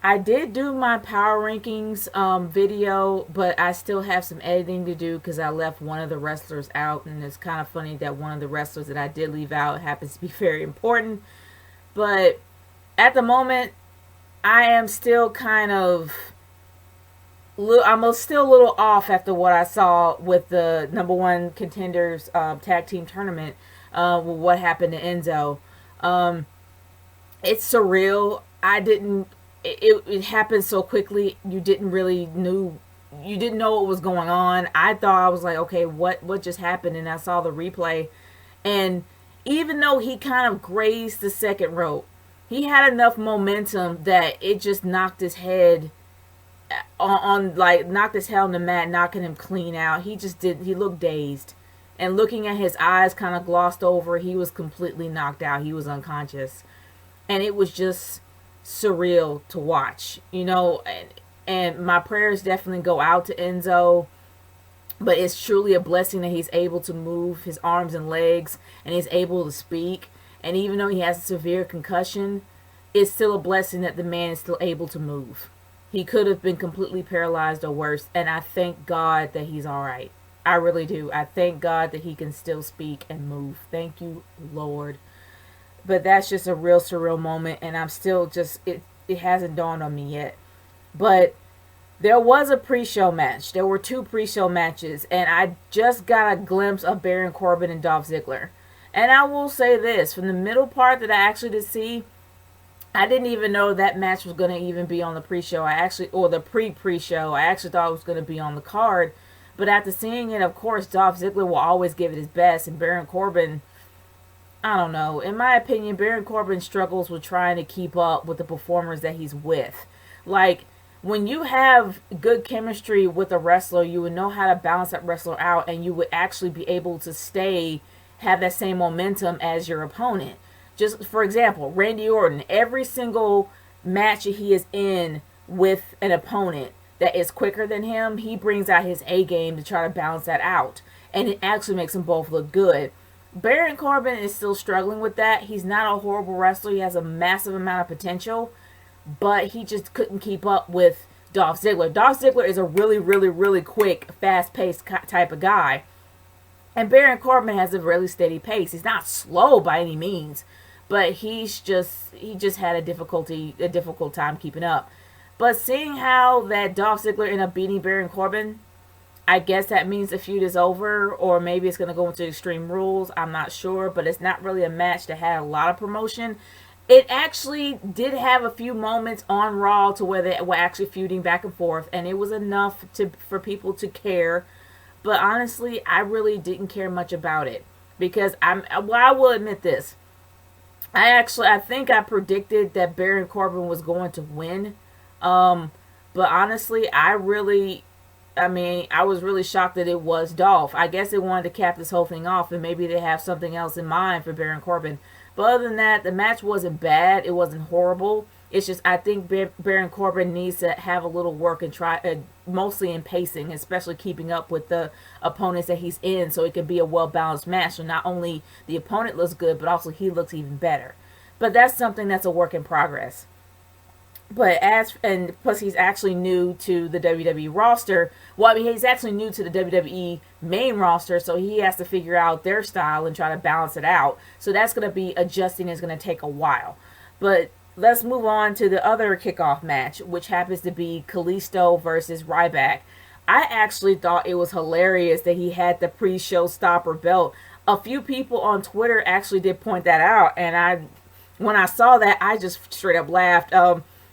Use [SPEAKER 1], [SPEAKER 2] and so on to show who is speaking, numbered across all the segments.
[SPEAKER 1] I did do my power rankings video, but I still have some editing to do because I left one of the wrestlers out, and it's kind of funny that one of the wrestlers that I did leave out happens to be very important. But at the moment, I am still kind of I'm still a little off after what I saw with the number one contenders tag team tournament. With what happened to Enzo. Um, it's surreal. I didn't. It happened so quickly. You didn't know what was going on. I thought I was like, okay, what just happened? And I saw the replay, and even though he kind of grazed the second rope, he had enough momentum that it just knocked his head on like knocked his head on the mat, knocking him clean out. He looked dazed. And looking at his eyes kind of glossed over, he was completely knocked out. He was unconscious. And it was just surreal to watch, and my prayers definitely go out to Enzo, but it's truly a blessing that he's able to move his arms and legs and he's able to speak. And even though he has a severe concussion, it's still a blessing that the man is still able to move. He could have been completely paralyzed or worse, and I thank God that he's all right. I really do. I thank God that he can still speak and move. Thank you, Lord. But that's just a real surreal moment, and I'm still just it hasn't dawned on me yet. But there was a pre-show match. There were two pre-show matches, and I just got a glimpse of Baron Corbin and Dolph Ziggler. And I will say this, from the middle part that I actually did see, I didn't even know that match was going to even be on the pre-show. Or the pre-show. I actually thought it was going to be on the card. But after seeing it, of course, Dolph Ziggler will always give it his best, and Baron Corbin, I don't know. In my opinion, Baron Corbin struggles with trying to keep up with the performers that he's with. Like, when you have good chemistry with a wrestler, you would know how to balance that wrestler out, and you would actually be able to have that same momentum as your opponent. Just for example, Randy Orton, every single match that he is in with an opponent that is quicker than him, he brings out his A game to try to balance that out. And it actually makes them both look good. Baron Corbin is still struggling with that. He's not a horrible wrestler. He has a massive amount of potential, but he just couldn't keep up with Dolph Ziggler. Dolph Ziggler is a really, really, really quick, fast-paced type of guy. And Baron Corbin has a really steady pace. He's not slow by any means, but he just had a difficult time keeping up. But seeing how that Dolph Ziggler ended up beating Baron Corbin, I guess that means the feud is over, or maybe it's going to go into Extreme Rules. I'm not sure, but it's not really a match that had a lot of promotion. It actually did have a few moments on Raw to where they were actually feuding back and forth, and it was enough for people to care. But honestly, I really didn't care much about it because I will admit this. I think I predicted that Baron Corbin was going to win. But honestly, I was really shocked that it was Dolph. I guess they wanted to cap this whole thing off, and maybe they have something else in mind for Baron Corbin. But other than that, the match wasn't bad. It wasn't horrible. It's just I think Baron Corbin needs to have a little work and try, mostly in pacing, especially keeping up with the opponents that he's in, so it can be a well-balanced match. So not only the opponent looks good, but also he looks even better. But that's something that's a work in progress. And plus he's actually new to the WWE roster. Well, I mean, he's actually new to the WWE main roster, so he has to figure out their style and try to balance it out. So that's going to be adjusting. It's going to take a while. But let's move on to the other kickoff match, which happens to be Kalisto versus Ryback. I actually thought it was hilarious that he had the pre-show stopper belt. A few people on Twitter actually did point that out, and when I saw that, I just straight up laughed.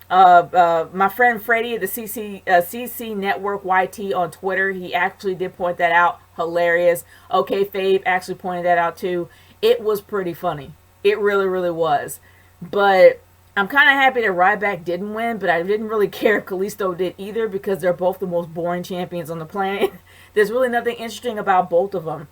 [SPEAKER 1] My friend Freddie at the CC Network YT on Twitter, he actually did point that out. Hilarious. Okay, Fave actually pointed that out too. It was pretty funny. It really, really was. But I'm kind of happy that Ryback didn't win, but I didn't really care if Kalisto did either because they're both the most boring champions on the planet. There's really nothing interesting about both of them.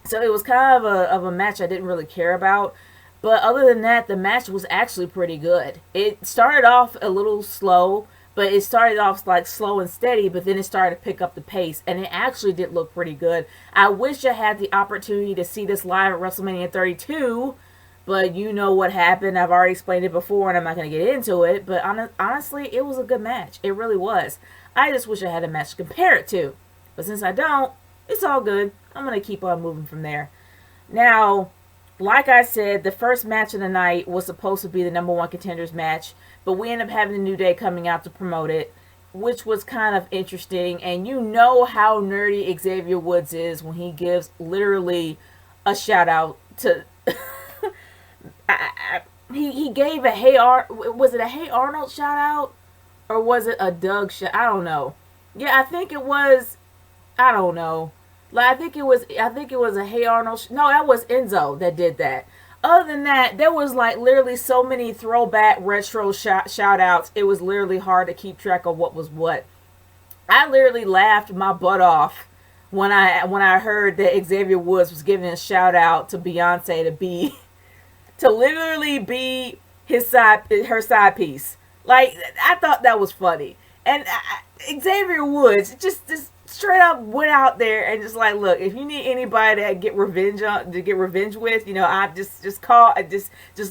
[SPEAKER 1] So it was kind of a match I didn't really care about. But other than that, the match was actually pretty good. It started off a little slow, but it started off like slow and steady, but then it started to pick up the pace, and it actually did look pretty good. I wish I had the opportunity to see this live at WrestleMania 32, But you know what happened. I've already explained it before, and I'm not going to get into it. But honestly, it was a good match. It really was. I just wish I had a match to compare it to. But since I don't, it's all good. I'm going to keep on moving from there. Now, like I said, the first match of the night was supposed to be the number one contenders match, but we ended up having a New Day coming out to promote it, which was kind of interesting. And you know how nerdy Xavier Woods is when he gives literally a shout out to. He gave a was it a Hey Arnold shout out, or was it a Doug shout? I don't know. Yeah, I think it was. I don't know. Like, I think it was a Hey Arnold. No, that was Enzo that did that. Other than that, there was like literally so many throwback retro shout outs. It was literally hard to keep track of what was what. I literally laughed my butt off when I heard that Xavier Woods was giving a shout out to Beyonce to literally be her side piece. Like, I thought that was funny. And Xavier Woods just straight up went out there and just like, look, if you need anybody to get revenge with, I just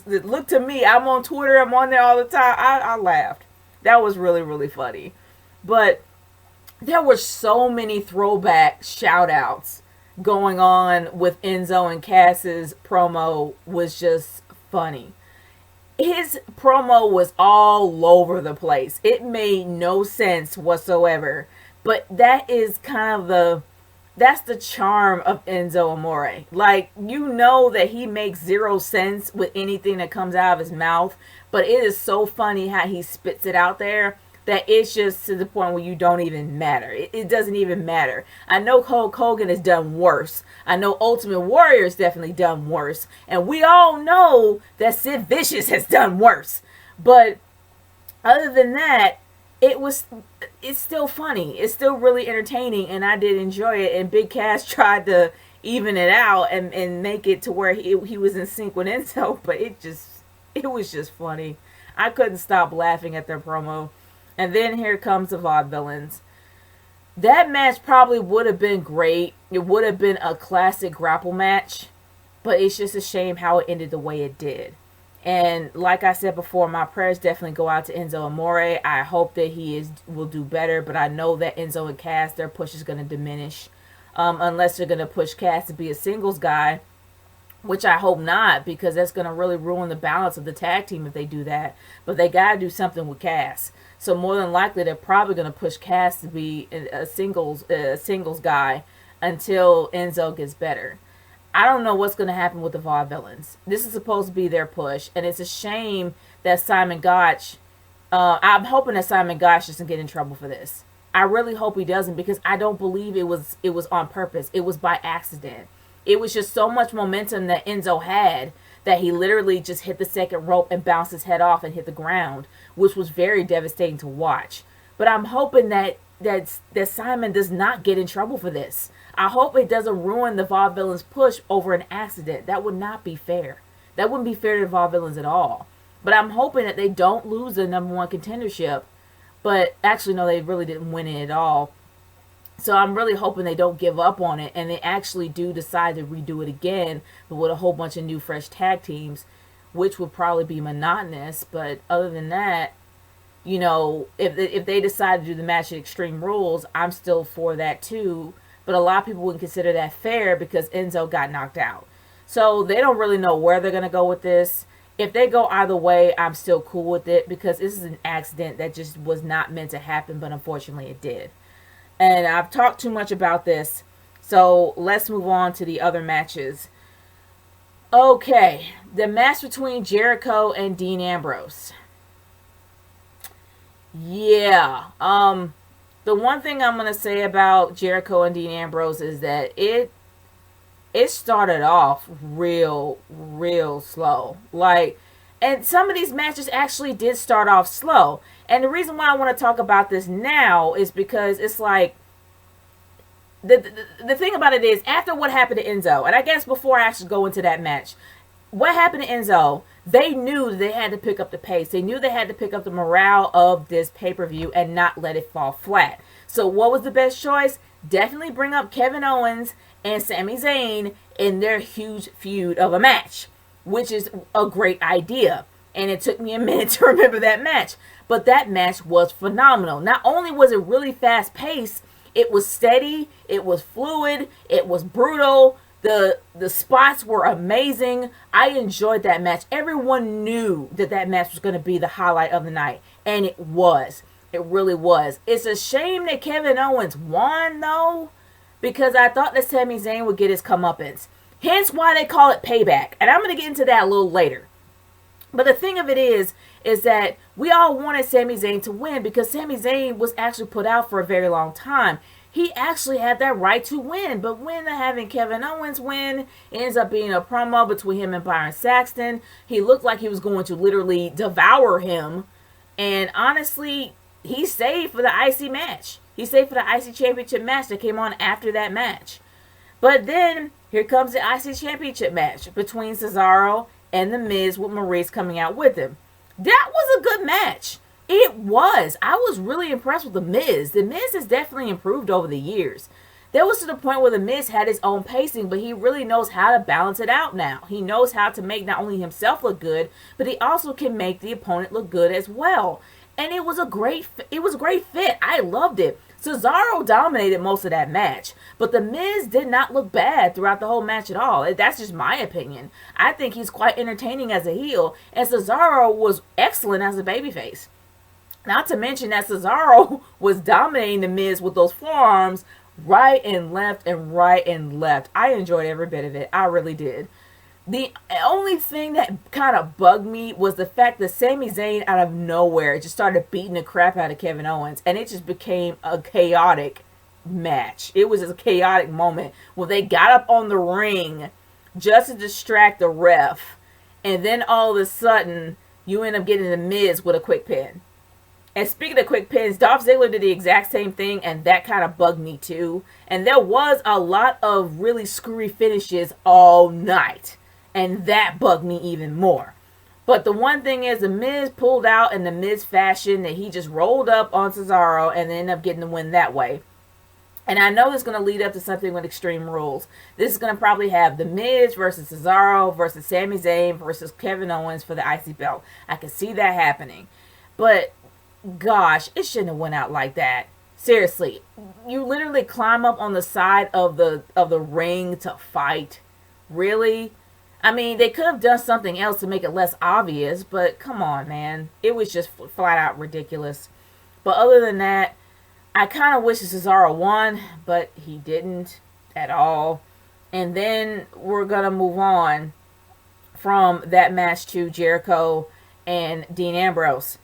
[SPEAKER 1] look to me. I'm on Twitter. I'm on there all the time. I laughed. That was really, really funny. But there were so many throwback shout outs going on with Enzo, and Cass's promo was just funny. His promo was all over the place. It made no sense whatsoever. But that is kind of that's the charm of Enzo Amore. Like, you know that he makes zero sense with anything that comes out of his mouth, but it is so funny how he spits it out there that it's just to the point where you don't even matter. It doesn't even matter. I know Hulk Hogan has done worse. I know Ultimate Warrior has definitely done worse. And we all know that Sid Vicious has done worse. But other than that, it's still funny. It's still really entertaining, and I did enjoy it. And Big Cass tried to even it out and make it to where he was in sync with Enzo, but it was just funny. I couldn't stop laughing at their promo. And then here comes the Vaudevillains. That match probably would have been great. It would have been a classic grapple match, but it's just a shame how it ended the way it did. And like I said before, my prayers definitely go out to Enzo Amore. I hope that he will do better, but I know that Enzo and Cass, their push is going to diminish. Unless they're going to push Cass to be a singles guy, which I hope not, because that's going to really ruin the balance of the tag team if they do that. But they got to do something with Cass. So more than likely, they're probably going to push Cass to be a singles guy until Enzo gets better. I don't know what's going to happen with the Vaudevillains. This is supposed to be their push, and it's a shame that Simon Gotch. I'm hoping that Simon Gotch doesn't get in trouble for this. I really hope he doesn't, because I don't believe it was on purpose. It was by accident. It was just so much momentum that Enzo had that he literally just hit the second rope and bounced his head off and hit the ground, which was very devastating to watch. But I'm hoping that Simon does not get in trouble for this. I hope it doesn't ruin the Vaudevillains push over an accident. That would not be fair. That wouldn't be fair to the Vaudevillains at all. But I'm hoping that they don't lose the number one contendership. But actually, no, they really didn't win it at all. So I'm really hoping they don't give up on it and they actually do decide to redo it again, but with a whole bunch of new fresh tag teams, which would probably be monotonous. But other than that, if they decide to do the match at Extreme Rules, I'm still for that too. But a lot of people wouldn't consider that fair because Enzo got knocked out. So they don't really know where they're going to go with this. If they go either way, I'm still cool with it because this is an accident that just was not meant to happen, but unfortunately it did. And I've talked too much about this, so let's move on to the other matches. Okay, the match between Jericho and Dean Ambrose. Yeah, the one thing I'm going to say about Jericho and Dean Ambrose is that it started off real slow. And some of these matches actually did start off slow. And the reason why I want to talk about this now is because it's like, the thing about it is, after what happened to Enzo, and I guess before I actually go into that match, what happened to Enzo, they knew they had to pick up the pace. They knew they had to pick up the morale of this pay-per-view and not let it fall flat. So what was the best choice? Definitely bring up Kevin Owens and Sami Zayn in their huge feud of a match. which is a great idea. And it took me a minute to remember that match. But that match was phenomenal. Not only was it really fast paced, it was steady, it was fluid, it was brutal. The spots were amazing. I enjoyed that match. Everyone knew that that match was going to be the highlight of the night. And it was. It really was. It's a shame that Kevin Owens won, though, because I thought that Sami Zayn would get his comeuppance. Hence why they call it Payback. And I'm going to get into that a little later. But the thing of it is that we all wanted Sami Zayn to win because Sami Zayn was actually put out for a very long time. He actually had that right to win. But when having Kevin Owens win, it ends up being a promo between him and Byron Saxton. He looked like he was going to literally devour him. And honestly, he stayed for the IC match. He stayed for the IC Championship match that came on after that match. But then, here comes the IC Championship match between Cesaro and The Miz with Maurice coming out with him. That was a good match. It was. I was really impressed with The Miz. The Miz has definitely improved over the years. There was to the point where The Miz had his own pacing, but he really knows how to balance it out now. He knows how to make not only himself look good, but he also can make the opponent look good as well. And it was a great fit. I loved it. Cesaro dominated most of that match, but The Miz did not look bad throughout the whole match at all. That's just my opinion. I think he's quite entertaining as a heel, and Cesaro was excellent as a babyface. Not to mention that Cesaro was dominating The Miz with those forearms right and left and right and left. I enjoyed every bit of it. I really did. The only thing that kind of bugged me was the fact that Sami Zayn out of nowhere just started beating the crap out of Kevin Owens. And it just became a chaotic match. It was just a chaotic moment where they got up on the ring just to distract the ref. And then all of a sudden, you end up getting The Miz with a quick pin. And speaking of quick pins, Dolph Ziggler did the exact same thing, and that kind of bugged me too. And there was a lot of really screwy finishes all night. And that bugged me even more. But the one thing is, The Miz pulled out in the Miz fashion that he just rolled up on Cesaro and then ended up getting the win that way. And I know it's going to lead up to something with Extreme Rules. This is going to probably have The Miz versus Cesaro versus Sami Zayn versus Kevin Owens for the IC belt. I can see that happening. But, gosh, it shouldn't have went out like that. Seriously, you literally climb up on the side of the ring to fight. Really? I mean, they could have done something else to make it less obvious, but come on, man. It was just flat out ridiculous. But other than that, I kind of wish Cesaro won, but he didn't at all. And then we're going to move on from that match to Jericho and Dean Ambrose.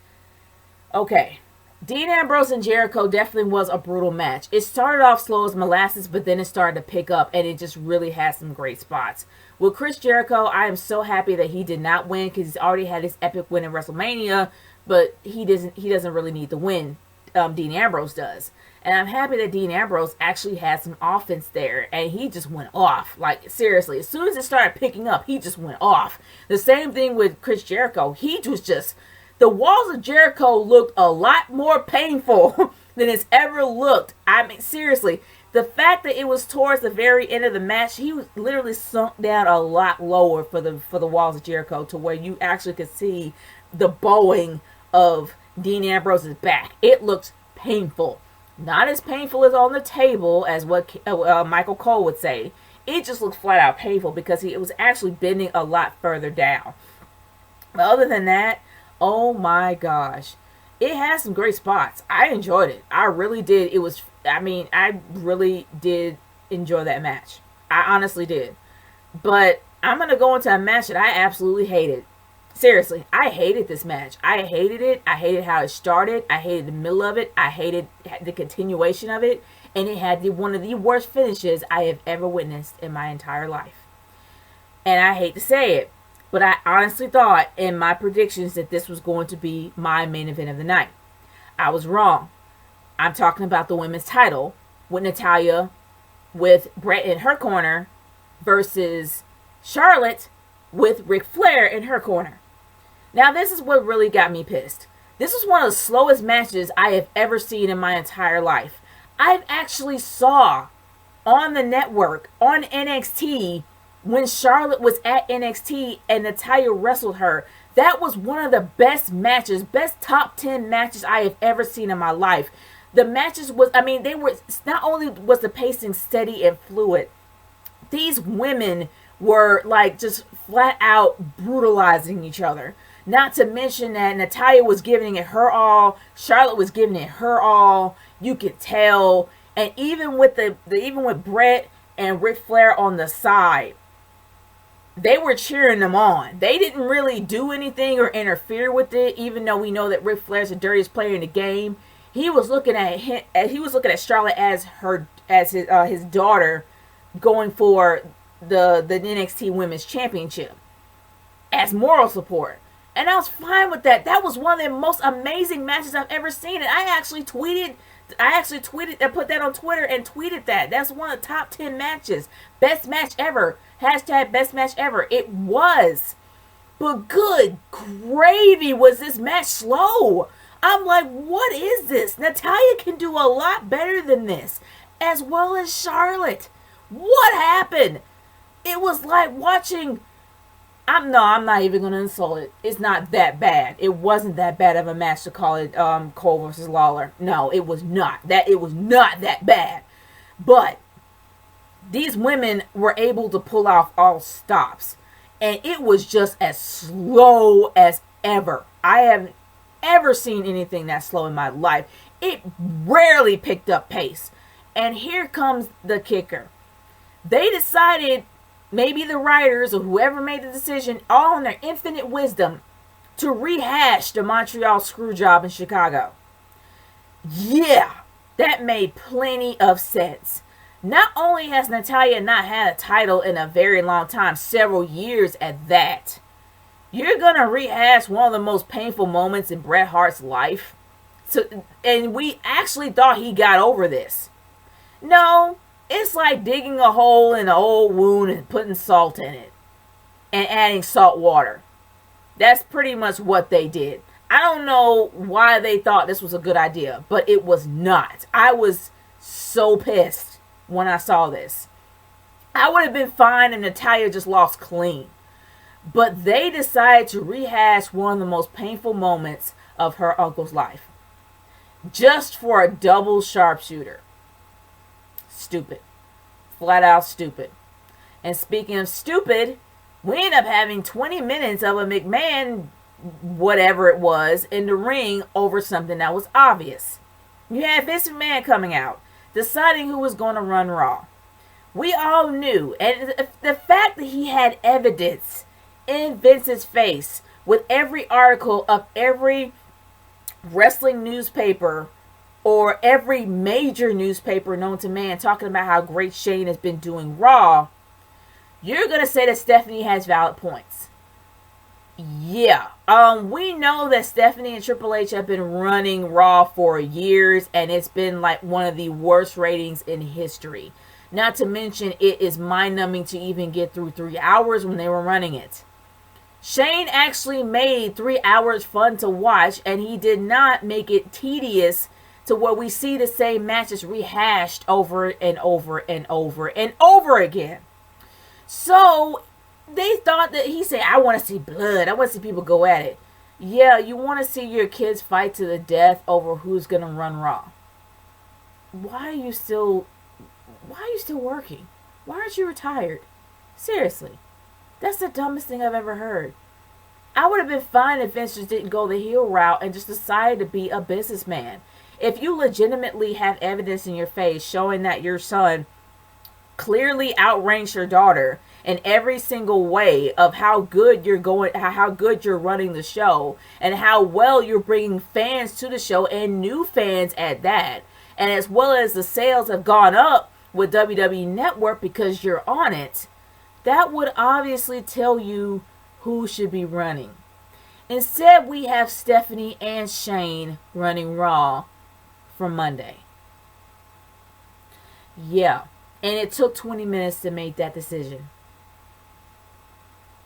[SPEAKER 1] Okay. Dean Ambrose and Jericho definitely was a brutal match. It started off slow as molasses, but then it started to pick up, and it just really had some great spots. With Chris Jericho, I am so happy that he did not win because he's already had his epic win in WrestleMania, but he doesn't really need the win. Dean Ambrose does. And I'm happy that Dean Ambrose actually had some offense there, and he just went off. Like, seriously, as soon as it started picking up, he just went off. The same thing with Chris Jericho. He was just... The walls of Jericho looked a lot more painful than it's ever looked. I mean, seriously, the fact that it was towards the very end of the match, he was literally sunk down a lot lower for the walls of Jericho to where you actually could see the bowing of Dean Ambrose's back. It looked painful. Not as painful as on the table, as what Michael Cole would say. It just looked flat out painful because it was actually bending a lot further down. But other than that, oh my gosh. It had some great spots. I enjoyed it. I really did. I really did enjoy that match. I honestly did. But I'm going to go into a match that I absolutely hated. Seriously, I hated this match. I hated it. I hated how it started. I hated the middle of it. I hated the continuation of it. And it had one of the worst finishes I have ever witnessed in my entire life. And I hate to say it, but I honestly thought in my predictions that this was going to be my main event of the night. I was wrong. I'm talking about the women's title with Natalya, with Brett in her corner, versus Charlotte with Ric Flair in her corner. Now, this is what really got me pissed. This was one of the slowest matches I have ever seen in my entire life. I've actually saw on the network, on NXT, when Charlotte was at NXT and Natalya wrestled her. That was one of the best matches, best top 10 matches I have ever seen in my life. The matches was, I mean, they were, not only was the pacing steady and fluid, these women were like just flat out brutalizing each other. Not to mention that Natalya was giving it her all, Charlotte was giving it her all. You could tell, and even with even with Brett and Ric Flair on the side, they were cheering them on. They didn't really do anything or interfere with it, even though we know that Ric Flair's the dirtiest player in the game. He was looking at Charlotte as his daughter, going for the NXT Women's Championship as moral support. And I was fine with that. That was one of the most amazing matches I've ever seen. And I actually tweeted and put that on Twitter and tweeted that. That's one of the top 10 matches. Best match ever. Hashtag best match ever. It was. But good gravy, was this match slow. I'm like, what is this? Natalya can do a lot better than this. As well as Charlotte. What happened? It was like watching... I'm not even going to insult it. It's not that bad. It wasn't that bad of a match to call it Cole versus Lawler. No, it was not. It was not that bad. But these women were able to pull off all stops. And it was just as slow as ever. I haven't ever seen anything that slow in my life. It rarely picked up pace. And here comes the kicker. They decided, maybe the writers or whoever made the decision, all in their infinite wisdom, to rehash the Montreal Screwjob in Chicago. Yeah, that made plenty of sense. Not only has Natalya not had a title in a very long time, several years at that, you're going to rehash one of the most painful moments in Bret Hart's life. And we actually thought he got over this. No, it's like digging a hole in an old wound and putting salt in it. And adding salt water. That's pretty much what they did. I don't know why they thought this was a good idea, but it was not. I was so pissed when I saw this. I would have been fine if Natalya just lost clean. But they decided to rehash one of the most painful moments of her uncle's life. Just for a double sharpshooter. Stupid. Flat out stupid. And speaking of stupid, we end up having 20 minutes of a McMahon, whatever it was, in the ring over something that was obvious. You had Vince McMahon coming out, deciding who was going to run Raw. We all knew, and the fact that he had evidence in Vince's face with every article of every wrestling newspaper or every major newspaper known to man talking about how great Shane has been doing Raw, you're going to say that Stephanie has valid points. Yeah. We know that Stephanie and Triple H have been running Raw for years, and it's been like one of the worst ratings in history. Not to mention, it is mind-numbing to even get through 3 hours when they were running it. Shane actually made 3 hours fun to watch, and he did not make it tedious to where we see the same matches rehashed over and over and over and over again. So they thought that he said, I want to see blood. I want to see people go at it. Yeah, you want to see your kids fight to the death over who's going to run Raw. Why are you still working? Why aren't you retired? Seriously. That's the dumbest thing I've ever heard. I would have been fine if Vince just didn't go the heel route and just decided to be a businessman. If you legitimately have evidence in your face showing that your son clearly outranks your daughter in every single way of how good you're running the show and how well you're bringing fans to the show and new fans at that, and as well as the sales have gone up with WWE Network because you're on it, that would obviously tell you who should be running. Instead, we have Stephanie and Shane running Raw for Monday. Yeah. And it took 20 minutes to make that decision.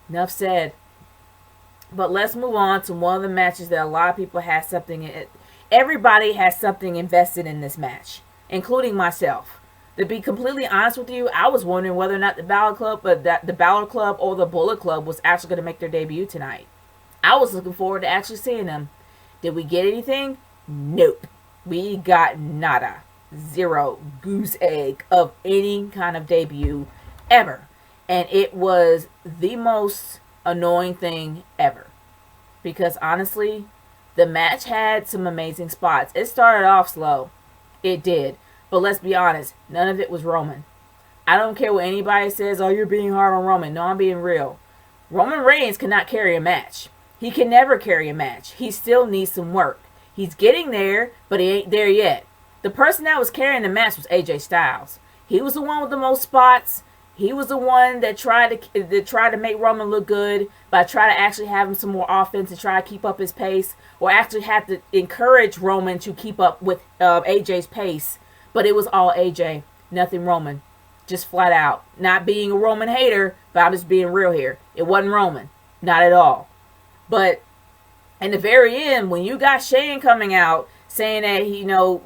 [SPEAKER 1] Enough said. But let's move on to one of the matches that a lot of people had something in. Everybody has something invested in this match, including myself. To be completely honest with you, I was wondering whether or not the Balor Club, the Balor Club or the Bullet Club was actually going to make their debut tonight. I was looking forward to actually seeing them. Did we get anything? Nope. We got nada. Zero goose egg of any kind of debut ever. And it was the most annoying thing ever. Because honestly, the match had some amazing spots. It started off slow. It did. But let's be honest, none of it was Roman. I don't care what anybody says, oh, you're being hard on Roman. No, I'm being real. Roman Reigns cannot carry a match. He can never carry a match. He still needs some work. He's getting there, but he ain't there yet. The person that was carrying the match was AJ Styles. He was the one with the most spots. He was the one that tried to make Roman look good by trying to actually have him some more offense and try to keep up his pace, or actually have to encourage Roman to keep up with AJ's pace. But it was all AJ, nothing Roman. Just flat out. Not being a Roman hater, but I'm just being real here. It wasn't Roman. Not at all. But in the very end, when you got Shane coming out saying that,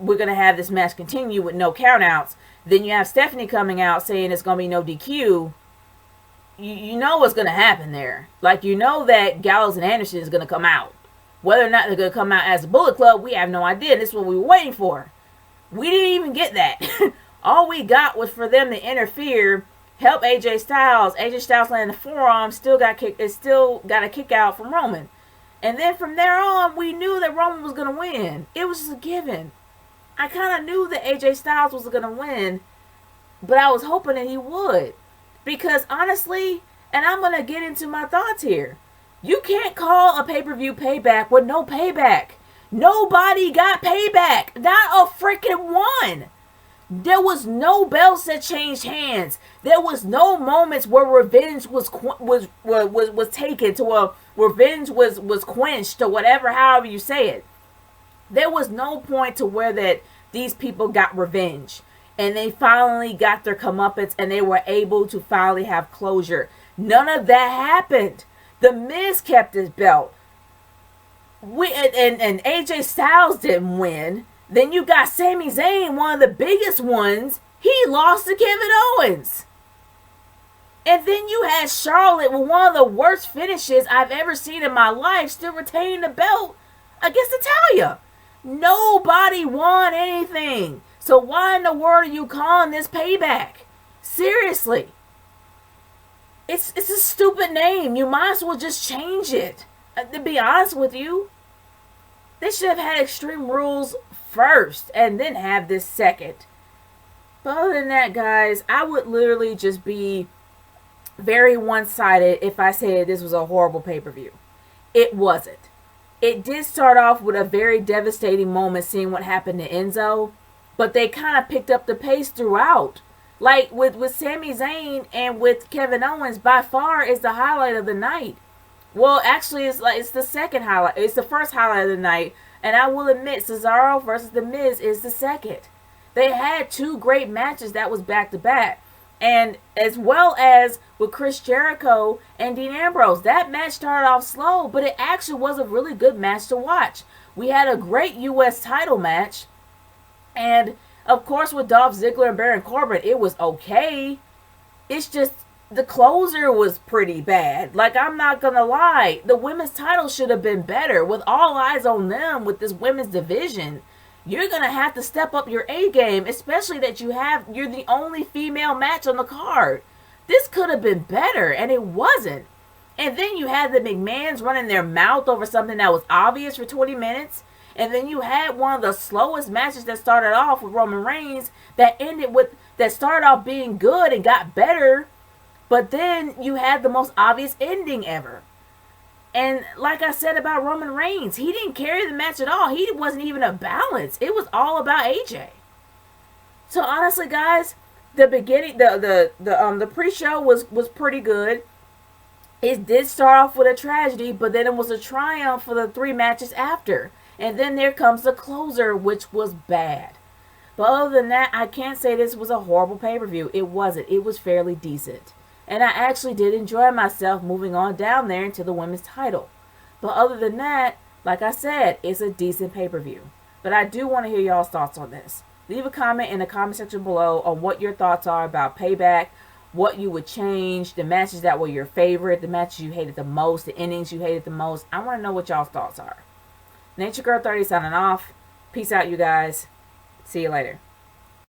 [SPEAKER 1] we're going to have this match continue with no countouts, then you have Stephanie coming out saying it's going to be no DQ, you know what's going to happen there. Like, you know that Gallows and Anderson is going to come out. Whether or not they're going to come out as a Bullet Club, we have no idea. This is what we were waiting for. We didn't even get that. All we got was for them to interfere, help AJ Styles. AJ Styles landed the forearm, still got a kick out from Roman. And then from there on, we knew that Roman was going to win. It was just a given. I kind of knew that AJ Styles was going to win, but I was hoping that he would. Because honestly, and I'm going to get into my thoughts here, you can't call a pay-per-view Payback with no payback. Nobody got payback. Not a freaking one. There was no belts that changed hands. There was no moments where revenge was taken, to a revenge was quenched, or whatever, however you say it. There was no point to where that these people got revenge, and they finally got their comeuppance, and they were able to finally have closure. None of that happened. The Miz kept his belt. And AJ Styles didn't win. Then you got Sami Zayn, one of the biggest ones. He lost to Kevin Owens. And then you had Charlotte with one of the worst finishes I've ever seen in my life, still retaining the belt against Natalya. Nobody won anything. So why in the world are you calling this Payback? Seriously. It's a stupid name. You might as well just change it. To be honest with you, they should have had Extreme Rules first and then have this second. But other than that, guys, I would literally just be very one-sided if I said this was a horrible pay-per-view. It wasn't. It did start off with a very devastating moment seeing what happened to Enzo, but they kind of picked up the pace throughout. Like with Sami Zayn and with Kevin Owens, by far is the highlight of the night. Well, actually, it's the second highlight. It's the first highlight of the night, and I will admit, Cesaro versus The Miz is the second. They had two great matches that was back to back, and as well as with Chris Jericho and Dean Ambrose, that match started off slow, but it actually was a really good match to watch. We had a great U.S. title match, and of course with Dolph Ziggler and Baron Corbin, it was okay. It's just the closer was pretty bad. Like, I'm not gonna lie, the women's title should have been better. With all eyes on them with this women's division, you're gonna have to step up your A game, especially that you're the only female match on the card. This could have been better, and it wasn't. And then you had the McMahons running their mouth over something that was obvious for 20 minutes. And then you had one of the slowest matches that started off with Roman Reigns that started off being good and got better. But then you had the most obvious ending ever. And like I said about Roman Reigns, he didn't carry the match at all. He wasn't even a balance. It was all about AJ. So honestly, guys, the beginning, the pre-show was pretty good. It did start off with a tragedy, but then it was a triumph for the 3 matches after. And then there comes the closer, which was bad. But other than that, I can't say this was a horrible pay-per-view. It wasn't. It was fairly decent. And I actually did enjoy myself moving on down there into the women's title. But other than that, like I said, it's a decent pay-per-view. But I do want to hear y'all's thoughts on this. Leave a comment in the comment section below on what your thoughts are about Payback, what you would change, the matches that were your favorite, the matches you hated the most, the endings you hated the most. I want to know what y'all's thoughts are. Nature Girl 30 signing off. Peace out, you guys. See you later.